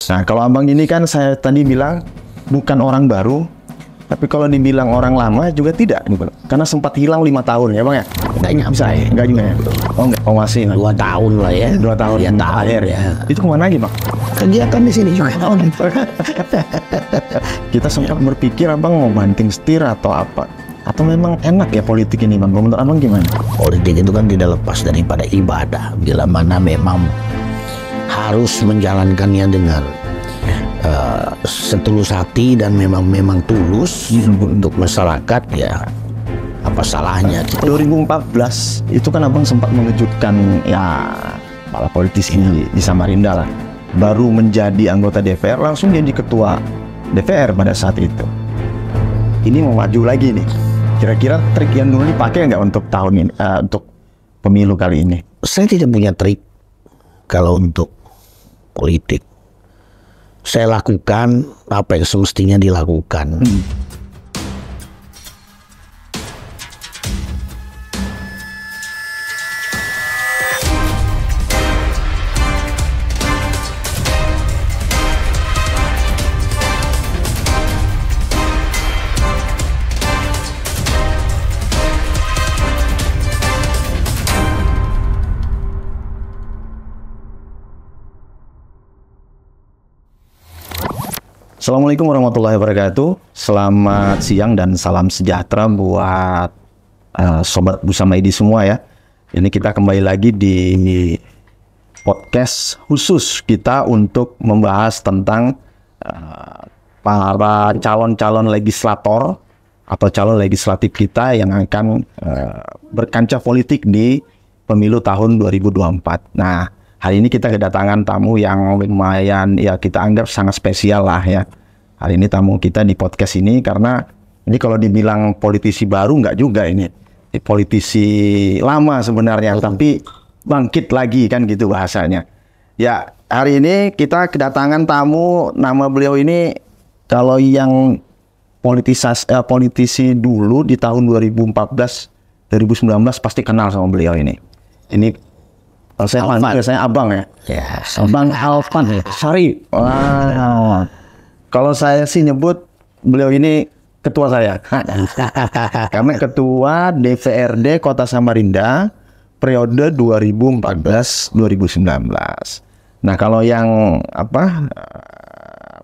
Nah, kalau abang ini kan saya tadi bilang bukan orang baru, tapi kalau dibilang orang lama juga tidak, karena sempat hilang 5 tahun ya bang ya? Nggak nyampe. Enggak juga ya? Oh enggak, oh masih. 2 tahun lah ya. 2 tahun ya, akhir ya. Itu kemana lagi bang? Kegiatan di sini juga. Kita sempat berpikir abang mau banting setir atau apa? Atau memang enak ya politik ini bang? Menurut abang gimana? Politik itu kan tidak lepas daripada ibadah. Bila mana memang harus menjalankannya dengan setulus hati dan memang tulus untuk masyarakat, ya apa salahnya. 2014 itu kan abang sempat mengejutkan ya para politisi di Samarinda lah. Baru menjadi anggota DPR langsung jadi ketua DPR pada saat itu. Ini mau maju lagi nih. Kira-kira trik yang dulu dipakai nggak untuk tahun ini, untuk pemilu kali ini? Saya tidak punya trik kalau untuk politik. Saya lakukan apa yang semestinya dilakukan. Assalamualaikum warahmatullahi wabarakatuh. Selamat siang dan salam sejahtera buat sobat Busamaidi semua ya. Ini kita kembali lagi di podcast khusus kita untuk membahas tentang para calon-calon legislator atau calon legislatif kita yang akan berkancah politik di pemilu tahun 2024. Nah, hari ini kita kedatangan tamu yang lumayan ya kita anggap sangat spesial lah ya. Hari ini tamu kita di podcast ini karena ini kalau dibilang politisi baru nggak juga ini. Politisi lama sebenarnya tapi bangkit lagi kan gitu bahasanya. Ya, hari ini kita kedatangan tamu, nama beliau ini kalau yang politisi dulu di tahun 2014 2019 pasti kenal sama beliau ini. Ini kalau saya abang ya. Ya, Abang Alvan Syarif. Wow. Kalau saya sih nyebut beliau ini ketua saya. Karena ketua DPRD Kota Samarinda periode 2014-2019. Nah, kalau yang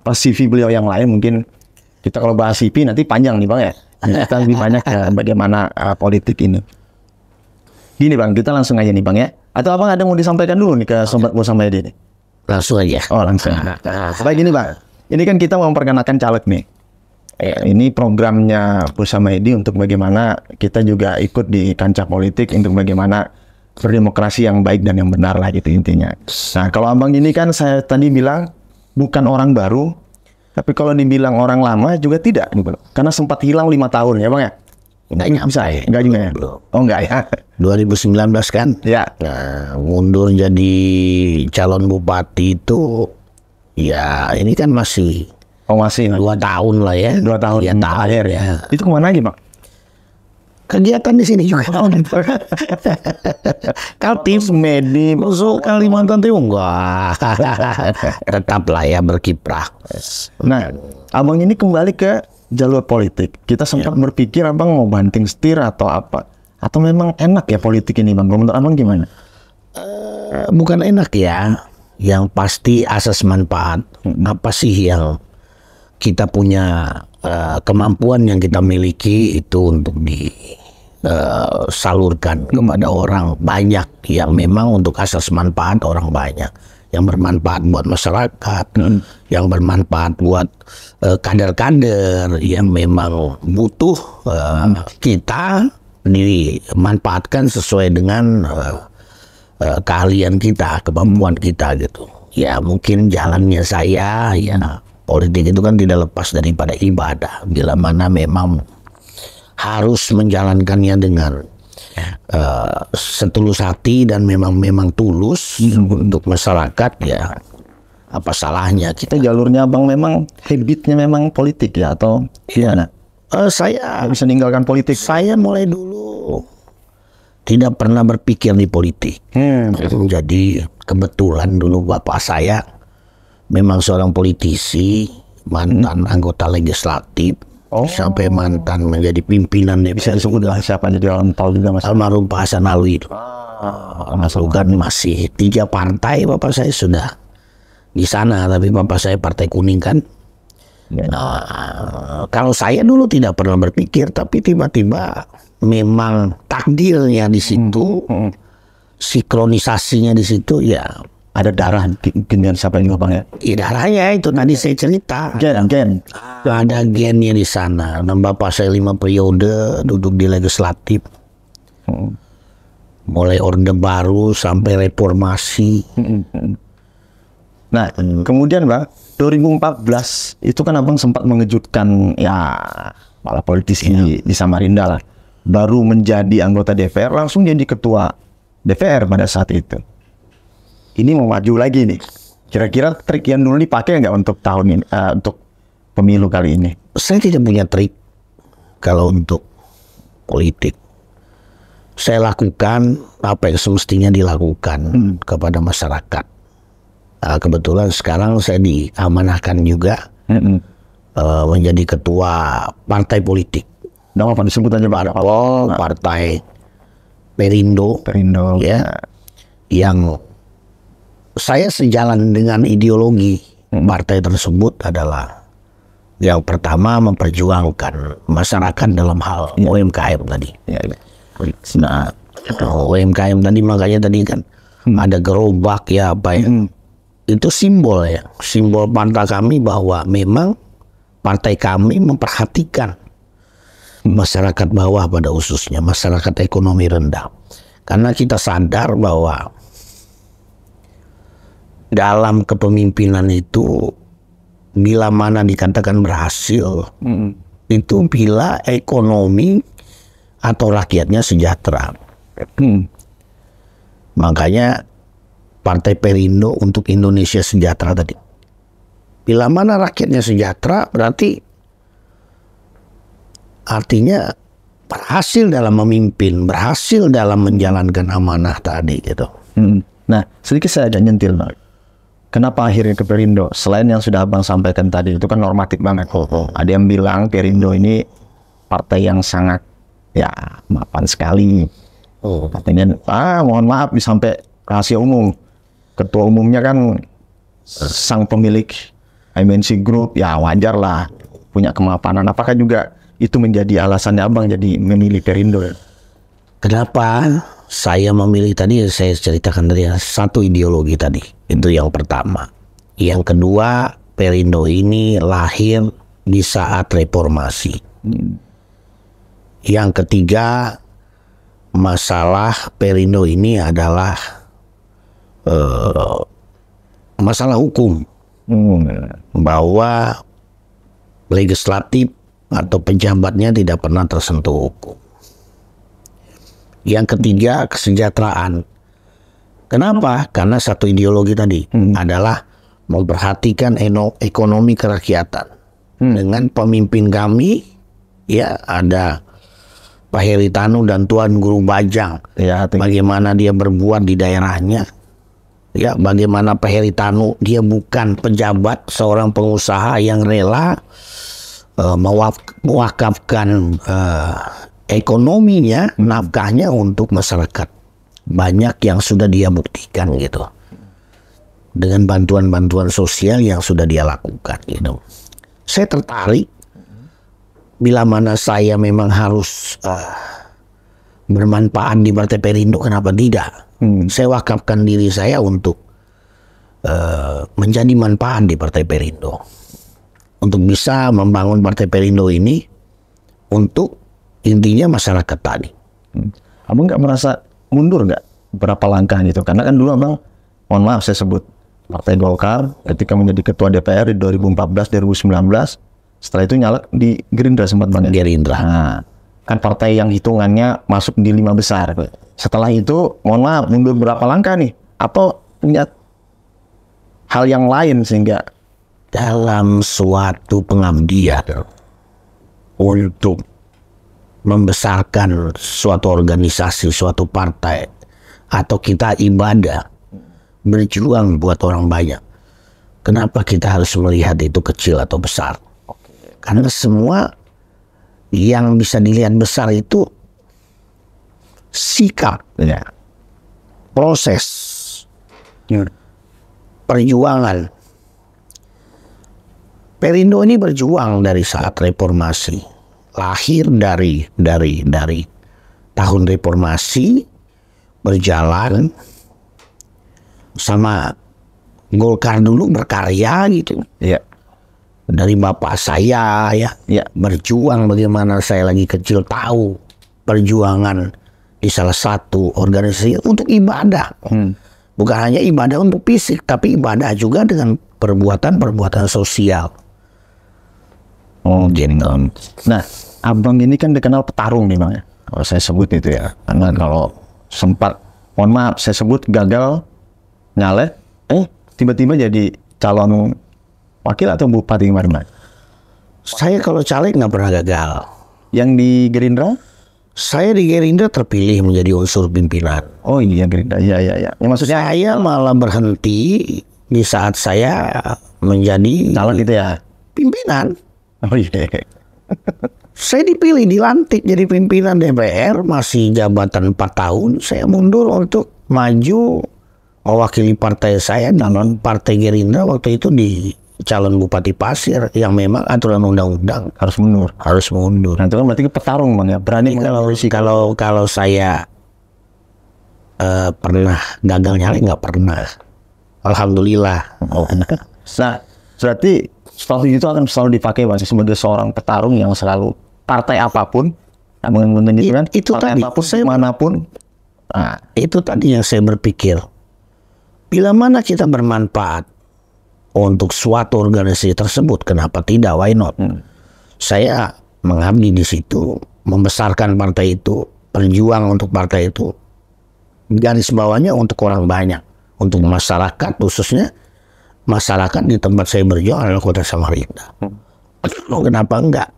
CV beliau yang lain mungkin kita kalau bahas CV nanti panjang nih Bang ya. Kita lebih banyak ya bagaimana politik ini. Gini Bang, kita langsung aja nih Bang ya. Atau abang ada mau disampaikan dulu nih ke sobat Busamaidi nih? langsung aja. Oh langsung. Baik gini Bang, ini kan kita memperkenalkan caleg nih. Ini programnya Busamaidi untuk bagaimana kita juga ikut di kancah politik untuk bagaimana berdemokrasi yang baik dan yang benar lah gitu intinya. Nah kalau abang ini kan saya tadi bilang bukan orang baru, tapi kalau dibilang orang lama juga tidak, karena sempat hilang 5 tahun ya Bang ya. Enggak nyampe. Bisa ya? Enggak juga ya? Oh enggak ya? 2019 kan? Ya. Nah, mundur jadi calon bupati itu, ya ini kan masih. Oh masih? 2 tahun lah ya. 2 tahun ya, akhir ya? Itu kemana lagi Bang? Kegiatan di sini juga. Kaltim, Medi, Masuk Kalimantan Timur enggak. Tetaplah ya berkiprah. Nah, abang ini kembali ke jalur politik. Kita sempat berpikir abang mau banting setir atau apa? Atau memang enak ya politik ini Bang? Menurut abang gimana? Bukan enak ya. Yang pasti asas manfaat. Apa sih yang kita punya kemampuan yang kita miliki itu untuk disalurkan kepada orang banyak, yang memang untuk asas manfaat orang banyak, yang bermanfaat buat masyarakat, yang bermanfaat buat kader-kader yang memang butuh kita dimanfaatkan sesuai dengan keahlian kita, kemampuan kita gitu. Ya mungkin jalannya saya ya. Politik itu kan tidak lepas daripada ibadah. Bila mana memang harus menjalankannya dengan setulus hati dan memang tulus untuk masyarakat, ya apa salahnya kita jalurnya abang memang habitnya memang politik ya atau gimana? Saya bisa meninggalkan politik. Saya mulai dulu tidak pernah berpikir di politik. Jadi kebetulan dulu bapak saya memang seorang politisi, mantan anggota legislatif, sampai mantan menjadi pimpinan Bisa DPR. disebut lah siapa, jadi orang tahu juga Mas. Almarhum Pak Hasan Alwi. Kan masih 3 partai bapak saya sudah di sana, tapi bapak saya partai kuning kan. Nah, kalau saya dulu tidak pernah berpikir, tapi tiba-tiba memang takdirnya di situ, sinkronisasinya di situ ya. Ada darah dengan siapa ini Bang ya? Darahnya itu tadi saya cerita. Gen. Ada gennya di sana. Dan bapak saya 5 periode duduk di legislatif. Mulai Orde Baru sampai reformasi. Nah, kemudian Bang, 2014 itu kan Abang sempat mengejutkan ya para politisi di Samarinda lah. Baru menjadi anggota DPR langsung jadi ketua DPR pada saat itu. Ini mau maju lagi nih. Kira-kira trik yang dulu dipakai nggak untuk tahun ini, untuk pemilu kali ini? Saya tidak punya trik kalau untuk politik. Saya lakukan apa yang semestinya dilakukan kepada masyarakat. Kebetulan sekarang saya diamanahkan juga menjadi ketua partai politik. Nama apa disebut aja Pak? Partai Perindo. Ya, yang saya sejalan dengan ideologi partai tersebut adalah yang pertama memperjuangkan masyarakat dalam hal UMKM tadi. Nah, UMKM tadi makanya tadi kan ada gerobak ya apa ya. Itu simbol ya, simbol partai kami bahwa memang partai kami memperhatikan masyarakat bawah pada khususnya masyarakat ekonomi rendah. Karena kita sadar bahwa dalam kepemimpinan itu bila mana dikatakan berhasil itu bila ekonomi atau rakyatnya sejahtera. Makanya Partai Perindo untuk Indonesia Sejahtera tadi. Bila mana rakyatnya sejahtera berarti artinya berhasil dalam memimpin, berhasil dalam menjalankan amanah tadi gitu. Nah, sedikit saya agak nyentil Bang. Kenapa akhirnya ke Perindo? Selain yang sudah Abang sampaikan tadi, itu kan normatif banget. Ada yang bilang Perindo ini partai yang sangat ya mapan sekali. Katanya, mohon maaf sampai rahasia umum. Ketua umumnya kan sang pemilik MNC Group, ya wajar lah punya kemapanan. Apakah juga itu menjadi alasannya Abang jadi memilih Perindo? Kenapa saya memilih tadi? Saya ceritakan tadi satu ideologi tadi. Itu yang pertama. Yang kedua, Perindo ini lahir di saat reformasi. Yang ketiga, masalah Perindo ini adalah masalah hukum. Bahwa legislatif atau pejabatnya tidak pernah tersentuh hukum. Yang ketiga, kesejahteraan. Kenapa? Karena satu ideologi tadi adalah memperhatikan ekonomi kerakyatan. Dengan pemimpin kami, ya ada Pak Heritanu dan Tuan Guru Bajang. Ya, bagaimana dia berbuat di daerahnya. Ya, bagaimana Pak Heritanu dia bukan pejabat, seorang pengusaha yang rela mewakafkan ekonominya, nafkahnya untuk masyarakat. Banyak yang sudah dia buktikan gitu. Dengan bantuan-bantuan sosial yang sudah dia lakukan gitu. Saya tertarik bila mana saya memang harus bermanfaat di Partai Perindo, kenapa tidak? Saya wakafkan diri saya untuk menjadi manfaat di Partai Perindo. Untuk bisa membangun Partai Perindo ini untuk intinya masyarakat tadi. Abang nggak merasa mundur nggak berapa langkah gitu? Karena kan dulu Abang, mohon maaf saya sebut, Partai Golkar ketika menjadi ketua DPR di 2014-2019, setelah itu nyalek di Gerindra sempat Bang. Gerindra. Nah, kan partai yang hitungannya masuk di 5 besar. Setelah itu, mohon maaf, mundur berapa langkah nih? Atau punya hal yang lain sehingga dalam suatu pengabdian untuk membesarkan suatu organisasi, suatu partai, atau kita ibadah, berjuang buat orang banyak, Kenapa kita harus melihat itu kecil atau besar? Karena semua yang bisa dilihat besar itu sikap, Ya. proses, perjuangan. Perindo ini berjuang dari saat reformasi, lahir dari tahun reformasi, berjalan sama Golkar dulu berkarya gitu. Iya. Dari bapak saya ya, berjuang bagaimana saya lagi kecil tahu perjuangan di salah satu organisasi untuk ibadah. Bukan hanya ibadah untuk fisik, tapi ibadah juga dengan perbuatan-perbuatan sosial. Oh gitu. Nah, abang ini kan dikenal petarung nih bang ya. Kalau saya sebut itu ya. Karena kalau sempat, mohon maaf, saya sebut gagal nyalek, tiba-tiba jadi calon wakil atau bupati kemarin bang? Saya kalau caleg nggak pernah gagal. Yang di Gerindra? Saya di Gerindra terpilih menjadi unsur pimpinan. Oh iya Gerindra, iya. Ya, maksudnya Saya malah berhenti di saat saya menjadi calon itu ya? pimpinan. Oh iya. Saya dipilih, dilantik jadi pimpinan DPR, masih jabatan 4 tahun. Saya mundur untuk maju mewakili partai saya, calon partai Gerindra waktu itu di calon Bupati Pasir yang memang aturan undang-undang Harus mundur. Nah itu kan berarti petarung bang ya, berani kalau saya pernah gagal nyalek nggak pernah. Alhamdulillah. Nah berarti strategi itu akan selalu dipakai bang sebagai seorang petarung yang selalu partai apapun, itu partai tadi apapun, saya manapun. Nah, itu tadi yang saya berpikir. Bila mana kita bermanfaat untuk suatu organisasi tersebut, kenapa tidak? Why not? Saya mengabdi di situ, membesarkan partai itu, berjuang untuk partai itu. Garis bawahnya untuk orang banyak, untuk masyarakat, khususnya masyarakat di tempat saya berjuang adalah Kota Samarinda. Kenapa enggak?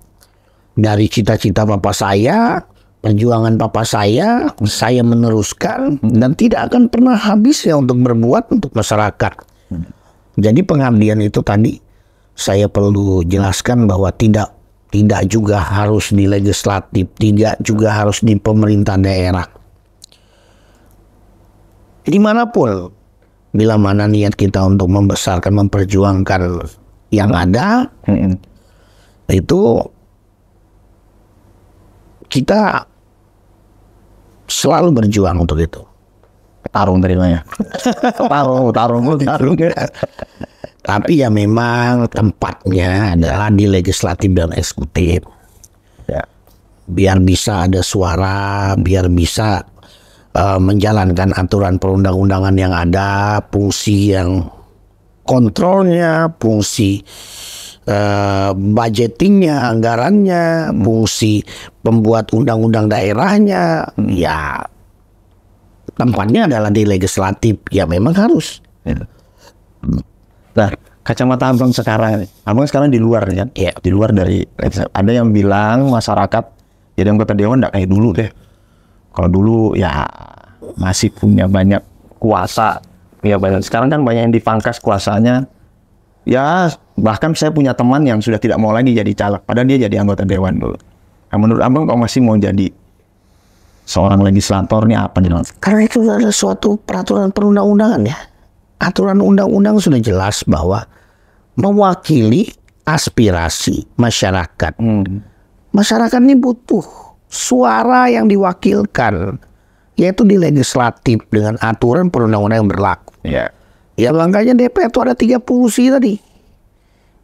Dari cita-cita papa saya, perjuangan papa saya meneruskan dan tidak akan pernah habis ya untuk berbuat untuk masyarakat. Jadi pengabdian itu tadi saya perlu jelaskan bahwa tidak juga harus di legislatif, tidak juga harus di pemerintah daerah. Dimanapun, bila mana niat kita untuk membesarkan, memperjuangkan yang ada, itu kita selalu berjuang untuk itu. petarung terimanya. petarung. Tapi ya memang tempatnya adalah di legislatif dan eksekutif. Ya. Biar bisa ada suara, biar bisa menjalankan aturan perundang-undangan yang ada, fungsi yang kontrolnya, fungsi budgetingnya, anggarannya, fungsi pembuat undang-undang daerahnya, ya tempatnya adalah di legislatif, ya memang harus. Nah, kacamata abang sekarang, abang sekarang di luar kan? Ya. Di luar dari, ada yang bilang masyarakat jadi anggota dewan nggak kayak dulu deh. Kalau dulu ya masih punya banyak kuasa, ya banyak. Sekarang kan banyak yang dipangkas kuasanya. Ya bahkan saya punya teman yang sudah tidak mau lagi jadi caleg, padahal dia jadi anggota dewan dulu. Nah, menurut abang kok masih mau jadi seorang legislator nih apa nih? Karena itu adalah suatu peraturan perundang-undangan ya. Aturan undang-undang sudah jelas bahwa mewakili aspirasi masyarakat. Masyarakat ini butuh suara yang diwakilkan, yaitu di legislatif dengan aturan perundang-undangan yang berlaku. Ya. Ya makanya DPR itu ada 3 fungsi tadi.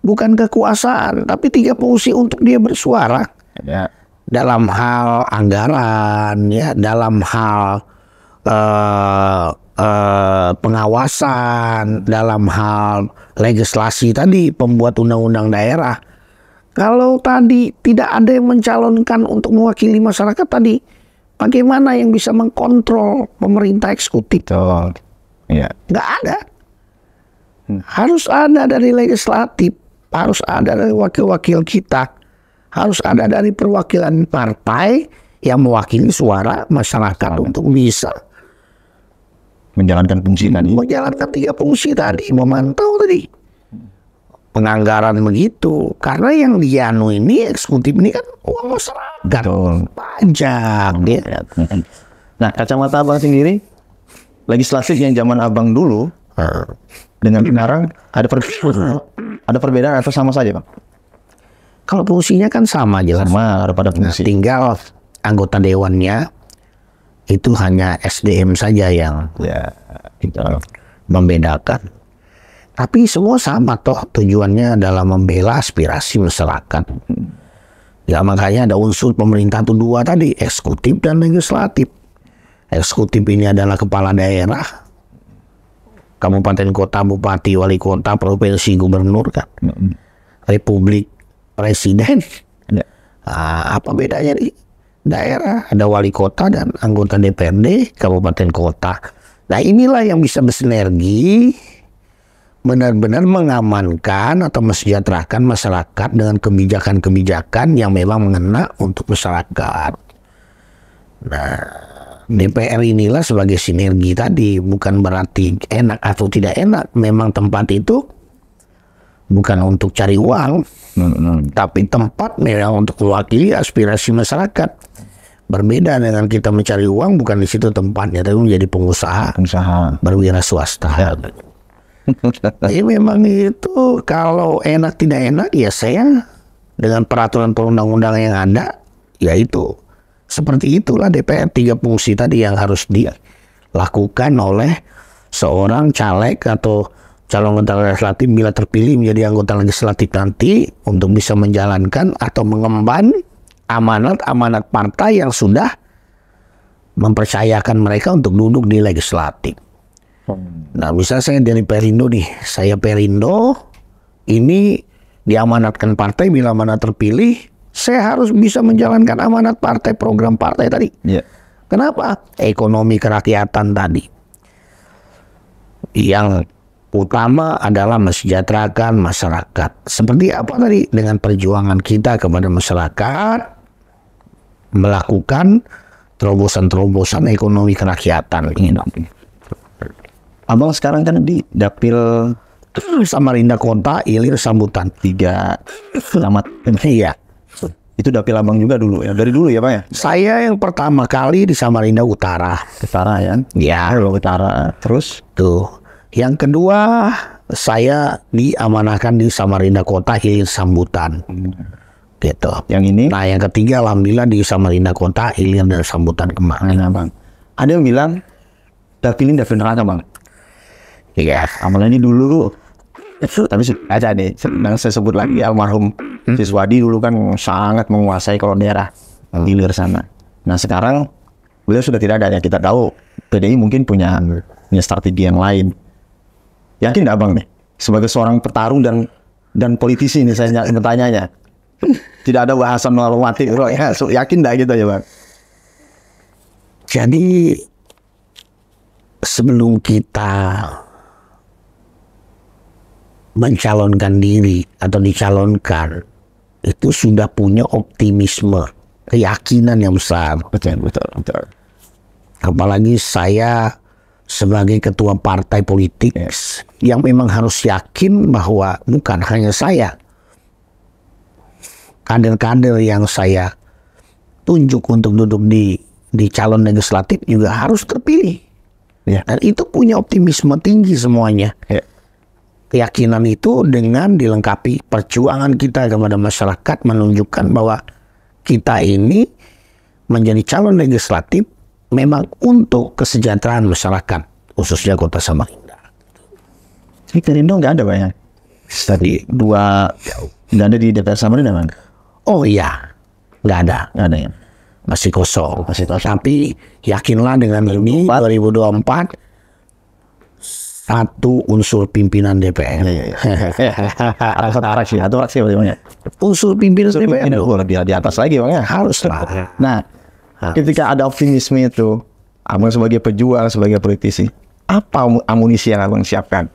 Bukan kekuasaan, tapi 3 fungsi untuk dia bersuara. Ya. Dalam hal anggaran, ya, dalam hal pengawasan, dalam hal legislasi tadi, pembuat undang-undang daerah. Kalau tadi tidak ada yang mencalonkan untuk mewakili masyarakat tadi, bagaimana yang bisa mengkontrol pemerintah eksekutif? Betul. Ya. Nggak ada. Harus ada dari legislatif, harus ada dari wakil-wakil kita, harus ada dari perwakilan partai yang mewakili suara masyarakat untuk bisa Menjalankan fungsi tadi. menjalankan 3 fungsi tadi, memantau tadi. penganggaran begitu. Karena yang dianu ini eksekutif ini kan uang masyarakat, pajak dia. Nah, kacamata abang sendiri, legislatif yang zaman abang dulu dengan sekarang ada perbedaan atau sama saja, Bang? Kalau fungsinya kan sama jelas. Sama, ada pada fungsi. Tinggal anggota dewannya itu hanya SDM saja yang membedakan. Tapi semua sama toh, tujuannya adalah membela aspirasi masyarakat. Ya makanya ada unsur pemerintah itu dua tadi, eksekutif dan legislatif. Eksekutif ini adalah kepala daerah, kabupaten kota, bupati, wali kota, provinsi, gubernur kan. Republik, presiden. Apa bedanya di daerah? Ada wali kota dan anggota DPRD, kabupaten kota. Nah inilah yang bisa bersinergi, benar-benar mengamankan atau mesejahterakan masyarakat dengan kebijakan-kebijakan yang memang mengena untuk masyarakat. Nah, DPR inilah sebagai sinergi tadi, bukan berarti enak atau tidak enak. Memang tempat itu bukan untuk cari uang, tapi tempat memang untuk mewakili aspirasi masyarakat. Berbeda dengan kita mencari uang, bukan di situ tempatnya, tapi menjadi pengusaha, berwira swasta. Jadi memang itu kalau enak tidak enak ya saya dengan peraturan perundang-undangan yang ada, yaitu seperti itulah DPR, 3 fungsi tadi yang harus dilakukan oleh seorang caleg atau calon anggota legislatif bila terpilih menjadi anggota legislatif nanti untuk bisa menjalankan atau mengemban amanat-amanat partai yang sudah mempercayakan mereka untuk duduk di legislatif. Nah, misalnya saya dari Perindo nih, saya Perindo, ini diamanatkan partai bila mana terpilih, saya harus bisa menjalankan amanat partai, program partai tadi. Kenapa? Ekonomi kerakyatan tadi. Yang utama adalah mesejahterakan masyarakat. Seperti apa tadi? Dengan perjuangan kita kepada masyarakat, melakukan terobosan-terobosan ekonomi kerakyatan. Abang sekarang kan di Dapil Samarinda Kota, Ilir, Sambutan. 3 kecamatan. Iya. Itu dapil abang juga dulu ya, dari dulu ya Pak ya? Saya yang pertama kali di Samarinda Utara. Utara ya? Ya. Utara. Terus? Tuh. Yang kedua, saya diamanahkan di Samarinda Kota, Ilir, Sambutan. Gitu. Yang ini? Nah, yang ketiga alhamdulillah di Samarinda Kota, Ilir, dan Sambutan kemarin. Nah, Bang. Ada yang bilang dapil ini dapil neraka, Bang. Iya. Amalan ini dulu tapi aja nih, sedang saya sebut lagi almarhum Siswadi dulu kan sangat menguasai kalau daerah hilir sana. Nah sekarang beliau sudah tidak ada ya, kita tahu PDI mungkin punya strategi yang lain. Yakin nggak Bang nih sebagai seorang petarung dan politisi ini saya bertanya tidak ada bahasan normatif, ya, yakin nggak gitu ya Bang? Jadi sebelum kita mencalonkan diri atau dicalonkan, itu sudah punya optimisme, keyakinan yang besar. Betul. Apalagi saya sebagai ketua partai politik yang memang harus yakin bahwa bukan hanya saya, kader-kader yang saya tunjuk untuk duduk di calon legislatif juga harus terpilih. Dan itu punya optimisme tinggi semuanya. Keyakinan itu dengan dilengkapi perjuangan kita kepada masyarakat menunjukkan bahwa kita ini menjadi calon legislatif memang untuk kesejahteraan masyarakat, khususnya Kota Samarinda. Ini Perindo nggak ada banyak. Tadi nggak ada di DPR Samarinda Bang? Oh iya, nggak ada ya. Masih kosong. Tapi yakinlah dengan ini 2024 satu unsur pimpinan DPR. Atau aksi bagaimana? Unsur pimpinan DPR lebih di atas lagi Bang ya. Haruslah. Nah, ketika ada optimisme itu, Abang sebagai pejuang, sebagai politisi, apa amunisi yang Abang siapkan?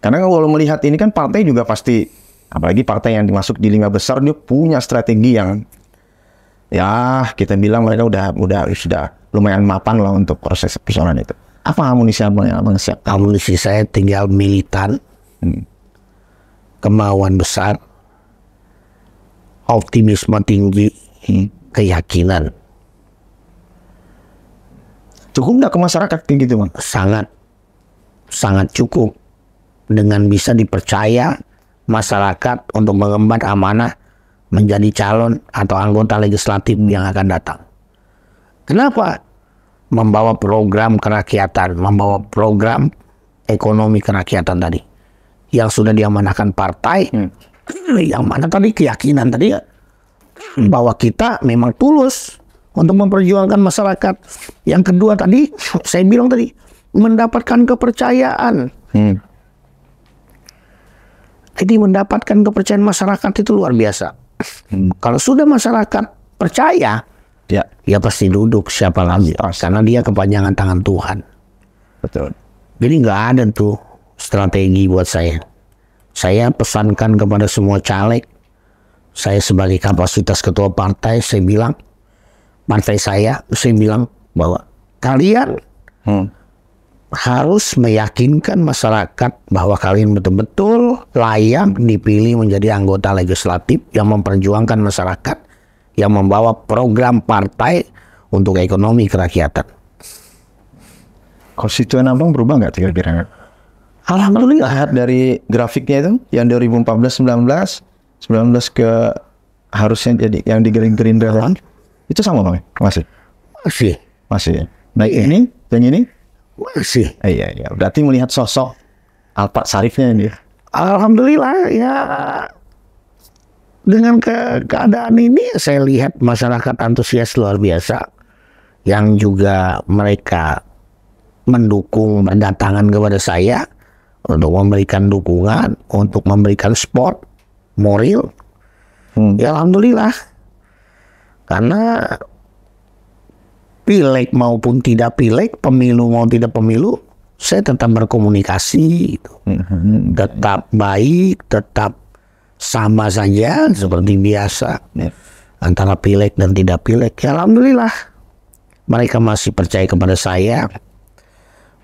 Karena kalau melihat ini kan partai juga pasti, apalagi partai yang dimasuk di 5 besar, dia punya strategi yang ya kita bilang mereka sudah lumayan mapan lah untuk proses persoalan itu. Apa amunisi Abang yang Abang siap? Amunisi saya tinggal militan, kemauan besar, optimisme tinggi, keyakinan. Cukup nggak ke masyarakat kayak gitu, Bang? Sangat cukup dengan bisa dipercaya masyarakat untuk mengemban amanah menjadi calon atau anggota legislatif yang akan datang. Kenapa? Membawa program kerakyatan, membawa program ekonomi kerakyatan tadi yang sudah diamanahkan partai, yang mana tadi keyakinan tadi bahwa kita memang tulus untuk memperjuangkan masyarakat. Yang kedua tadi saya bilang tadi mendapatkan kepercayaan. Jadi mendapatkan kepercayaan masyarakat itu luar biasa. Kalau sudah masyarakat percaya, ya pasti duduk siapa lagi, karena dia kepanjangan tangan Tuhan. Betul. Jadi nggak ada tuh strategi buat saya. Saya pesankan kepada semua caleg, saya sebagai kapasitas ketua partai, saya bilang bahwa kalian harus meyakinkan masyarakat bahwa kalian betul-betul layak dipilih menjadi anggota legislatif yang memperjuangkan masyarakat, yang membawa program partai untuk ekonomi kerakyatan. Konstituen Abang berubah nggak kira-kira? Alhamdulillah. Lihat dari grafiknya itu, yang 2014-19 ke harusnya jadi yang di Gerindra itu sama, Bang? Masih. Nah ini, yang ini? Masih. Iya. Berarti melihat sosok Pak Sarifnya ini. Alhamdulillah ya. Dengan keadaan ini saya lihat masyarakat antusias luar biasa, yang juga mereka mendukung, berdatangan kepada saya untuk memberikan dukungan, untuk memberikan support moral. Ya alhamdulillah. Karena pileg maupun tidak pileg, pemilu mau tidak pemilu, saya tetap berkomunikasi, tetap baik, tetap sama saja seperti biasa antara pileg dan tidak pileg. Ya alhamdulillah, mereka masih percaya kepada saya.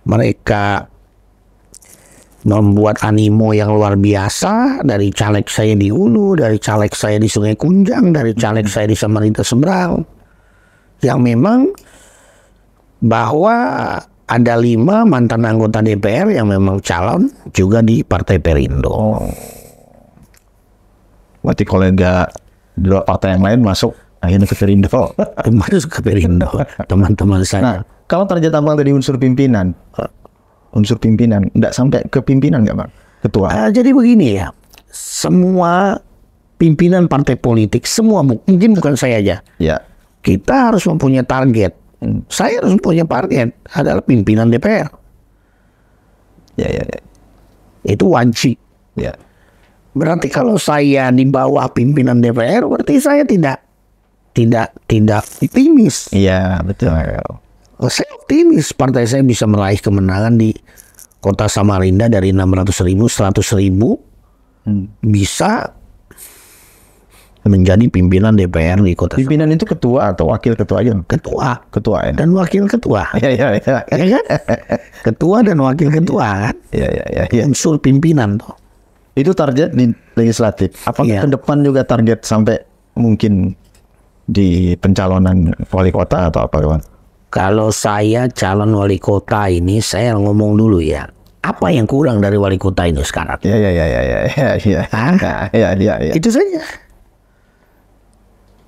Mereka membuat animo yang luar biasa dari caleg saya di Ulu, dari caleg saya di Sungai Kunjang, dari caleg saya di Samarinda Seberang, yang memang bahwa ada 5 mantan anggota DPR yang memang calon juga di Partai Perindo. Berarti kolega di luar partai yang lain masuk akhirnya ke Perindo. Masuk ke Perindo, teman-teman saya. Nah, kalau target Abang dari unsur pimpinan, nggak sampai ke pimpinan nggak, Bang? Ketua. Jadi begini ya, semua pimpinan partai politik, semua mungkin bukan saya aja. Ya. Kita harus mempunyai target. Saya harus mempunyai target adalah pimpinan DPR. Ya. Itu wajib. Ya. Berarti kalau saya di bawah pimpinan DPR, berarti saya tidak optimis. Iya, betul. Saya optimis partai saya bisa meraih kemenangan di Kota Samarinda dari 600.000, 100.000 bisa menjadi pimpinan DPR di Kota. Pimpinan itu ketua atau wakil ketua aja? Ketua ya. Dan wakil ketua. Iya. Ya kan? Ketua dan wakil ketua kan? Iya. Unsur pimpinan tuh. Itu target di legislatif. Apakah ke depan juga target sampai mungkin di pencalonan wali kota atau apa, Bang? Kalau saya calon wali kota ini, saya ngomong dulu ya. Apa yang kurang dari wali kota ini sekarang? Iya. Itu saja.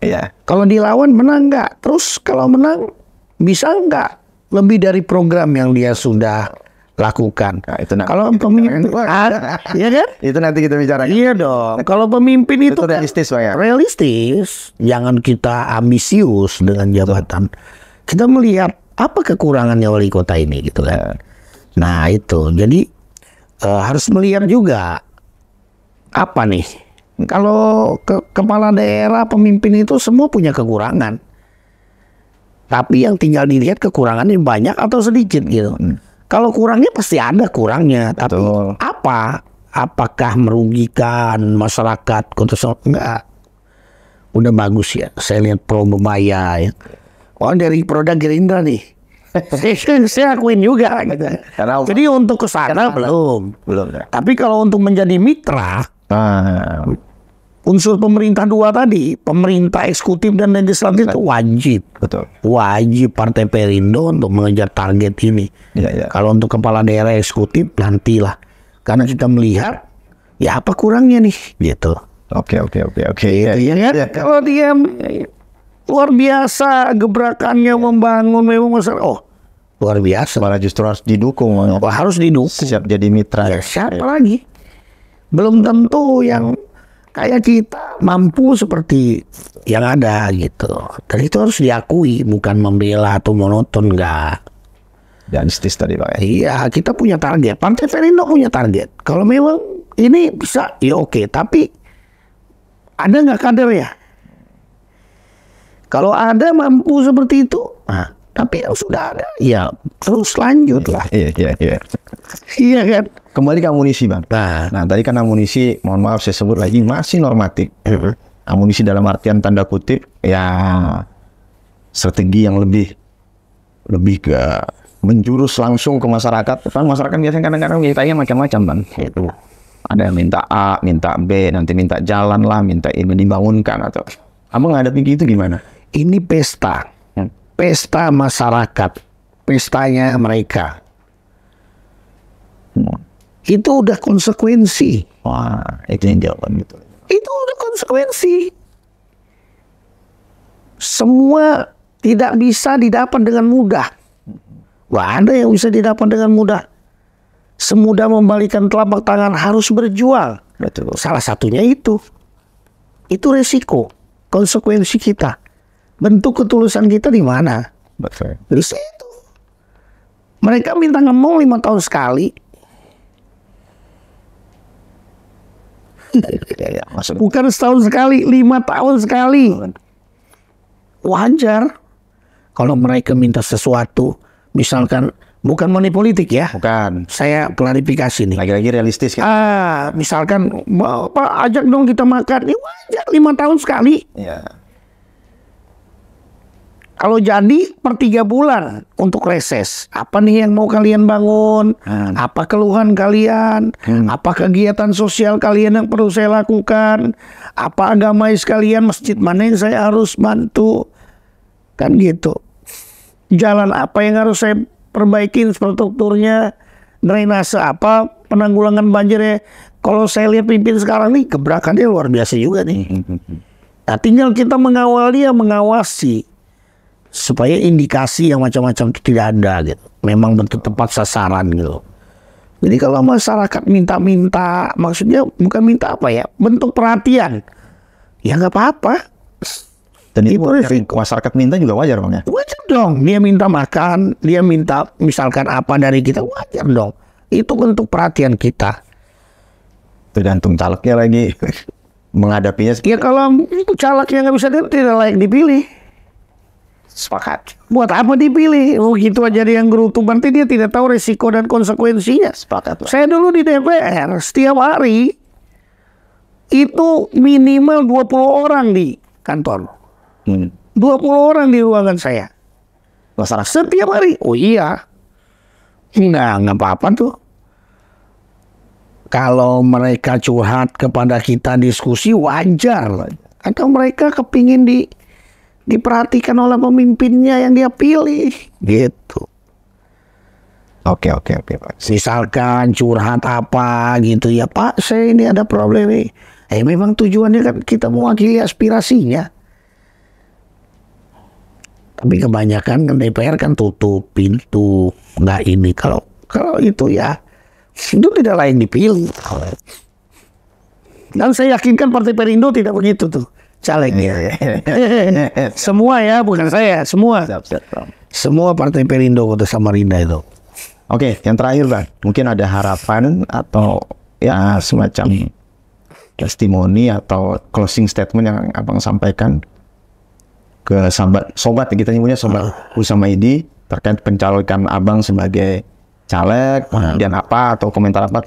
Iya. Kalau dilawan menang nggak? Terus kalau menang bisa nggak lebih dari program yang dia sudah lakukan? Nah, itu kalau pemimpin, ya kan? Itu nanti kita bicara. Iya dong. Kalau pemimpin itu realistis, Bang, ya? Realistis. Jangan kita ambisius dengan jabatan. Kita melihat apa kekurangannya wali kota ini gitu kan. Nah itu. Jadi harus melihat juga apa nih. Kalau kepala daerah, pemimpin itu semua punya kekurangan. Tapi yang tinggal dilihat kekurangannya banyak atau sedikit gitu. Kalau kurangnya pasti ada kurangnya. Tapi apakah merugikan masyarakat? Enggak. Udah bagus ya. Saya lihat pro Bebaya ya. Oh dari produk Gerindra nih. Saya akuin juga gitu. Jadi untuk ke sana belum. Ya. Tapi kalau untuk menjadi mitra, Ah, unsur pemerintah dua tadi, pemerintah eksekutif dan legislatif itu wajib. betul. Wajib Partai Perindo untuk mengejar target ini. Iya. Kalau untuk kepala daerah eksekutif nantilah. Karena kita melihat ya apa kurangnya nih gitu. Oke. Iya kan? Kalau dia luar biasa gebrakannya membangun memang masalah. Luar biasa. Malah justru harus didukung. Harus didukung. Siap jadi mitra. Ya, siapa lagi? Belum tentu yang kayak kita mampu seperti yang ada gitu. Dan itu harus diakui, bukan membela atau monoton, enggak. Realistis tadi Pak. Iya, kita punya target. Partai Perindo punya target. Kalau memang ini bisa, ya oke. Tapi ada nggak kader ya? Kalau ada mampu seperti itu, nah, tapi yang sudah ada, ya terus lanjut lah. Iya. Iya kan? Kembali ke amunisi Bang. Nah tadi kan amunisi, mohon maaf saya sebut lagi, masih normatif. Amunisi dalam artian tanda kutip, ya strategi yang lebih ke menjurus langsung ke masyarakat. Kan masyarakat biasanya kadang-kadang mintanya macam-macam Bang. Itu ada yang minta A, minta B, nanti minta jalan lah, minta ini dibangunkan atau Abang menghadapi gitu gimana? Ini pesta. Pesta masyarakat. Pestanya mereka. Itu udah konsekuensi. Wah, itu yang jawaban gitu. Itu udah konsekuensi. Semua tidak bisa didapat dengan mudah. Gak ada yang bisa didapat dengan mudah. Semudah membalikan telapak tangan, harus berjuang. Betul. Salah satunya itu. Itu resiko. Konsekuensi kita. Bentuk ketulusan kita di mana? Betul. Di situ. Mereka minta ngomong 5 tahun sekali. Ya, Bukan setahun sekali, 5 tahun sekali. Wajar. Kalau mereka minta sesuatu, misalkan bukan money politik ya. Bukan. Saya klarifikasi nih. Lagi-lagi realistis kan? Misalkan Pak ajak dong kita makan. Ini wajar 5 tahun sekali. Iya. Kalau jadi per 3 bulan untuk reses. Apa nih yang mau kalian bangun? Apa keluhan kalian? Apa kegiatan sosial kalian yang perlu saya lakukan? Apa agamais kalian? Masjid mana yang saya harus bantu? Kan gitu. Jalan apa yang harus saya perbaikin strukturnya? Drainase apa? Penanggulangan banjir ya? Kalau saya lihat pimpin sekarang nih, gebrakannya luar biasa juga nih. Nah, tinggal kita mengawal dia, mengawasi. Supaya indikasi yang macam-macam itu tidak ada gitu. Memang bentuk tepat sasaran gitu. Jadi kalau masyarakat minta-minta, maksudnya bukan minta apa ya, bentuk perhatian. Ya nggak apa-apa. Dan itu masyarakat minta juga wajar Bang ya? Wajar dong. Dia minta makan, dia minta misalkan apa dari kita, wajar dong. Itu bentuk perhatian kita. Tergantung calegnya lagi. Menghadapinya. Ya kalau calegnya nggak bisa, tidak layak dipilih. Sepakat. Buat apa dipilih? Gitu aja dia yang gerutu. Berarti dia tidak tahu resiko dan konsekuensinya. Sepakat. Saya dulu di DPR, setiap hari itu minimal 20 orang di kantor. 20 orang di ruangan saya. Masyarakat. Setiap hari. Oh iya. Nggak apa-apa tuh. Kalau mereka curhat kepada kita diskusi, wajar. Atau mereka kepingin diperhatikan oleh pemimpinnya yang dia pilih gitu. Oke Pak. Misalkan curhat apa gitu ya, Pak saya ini ada problem nih. Memang tujuannya kan kita mewakili aspirasinya. Tapi kebanyakan kan DPR kan tutup pintu, nggak ini. Kalau itu ya itu tidak layak dipilih. Dan saya yakinkan Partai Perindo tidak begitu tuh. Calegnya. Semua ya, bukan saya, semua. Semua Partai Perindo Kota Samarinda itu. Oke, yang terakhir Bang, mungkin ada harapan atau ya semacam testimoni atau closing statement yang Abang sampaikan ke sobat kita nyebutnya sobat Usama ID terkait pencalonan Abang sebagai caleg dan apa atau komentar apa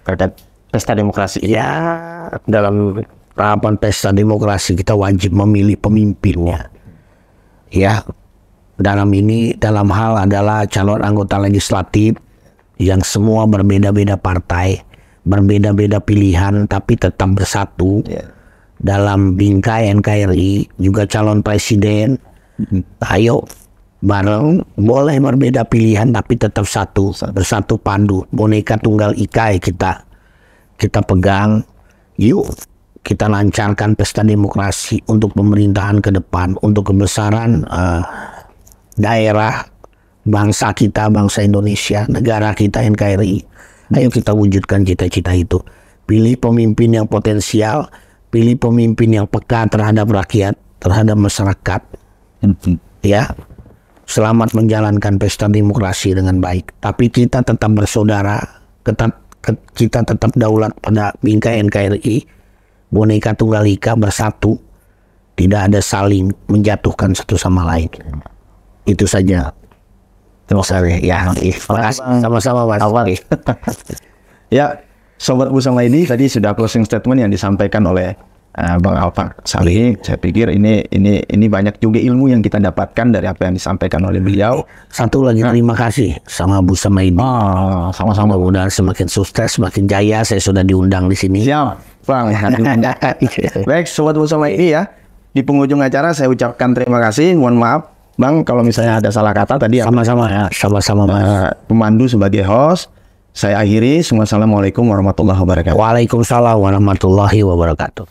terkait pesta demokrasi. Ya, dalam tahapan pesta demokrasi kita wajib memilih pemimpinnya. Ya, dalam hal adalah calon anggota legislatif yang semua berbeda-beda partai, berbeda-beda pilihan, tapi tetap bersatu dalam bingkai NKRI. Juga calon presiden, ayo bareng, boleh berbeda pilihan tapi tetap satu, bersatu padu. Boneka tunggal ika kita pegang. Yuk kita lancarkan pesta demokrasi untuk pemerintahan ke depan, untuk kebesaran daerah, bangsa kita, bangsa Indonesia, negara kita NKRI. Ayo kita wujudkan cita-cita itu. Pilih pemimpin yang potensial, pilih pemimpin yang peka terhadap rakyat, terhadap masyarakat. Ya, selamat menjalankan pesta demokrasi dengan baik. Tapi kita tetap bersaudara, kita tetap daulat pada bingkai NKRI. Boneka tunggal ika, bersatu, tidak ada saling menjatuhkan satu sama lain. Itu saja. Terima kasih. Ya, sama-sama Mas. Ya, Sobat Bersama ini tadi sudah closing statement yang disampaikan oleh Bang Alfa Salih. Saya pikir ini banyak juga ilmu yang kita dapatkan dari apa yang disampaikan oleh beliau. Satu lagi, terima kasih sama Bersama ini. Sama-sama. Mudah-mudahan semakin sukses, semakin jaya. Saya sudah diundang di sini. Siap, Bang. Baik, Sobat Bersama ini ya. Di penghujung acara saya ucapkan terima kasih. Mohon maaf, Bang, kalau misalnya ada salah kata tadi. Sama-sama ya, sama-sama Mas. Pemandu sebagai host. Saya akhiri. Assalamualaikum warahmatullahi wabarakatuh. Waalaikumsalam warahmatullahi wabarakatuh.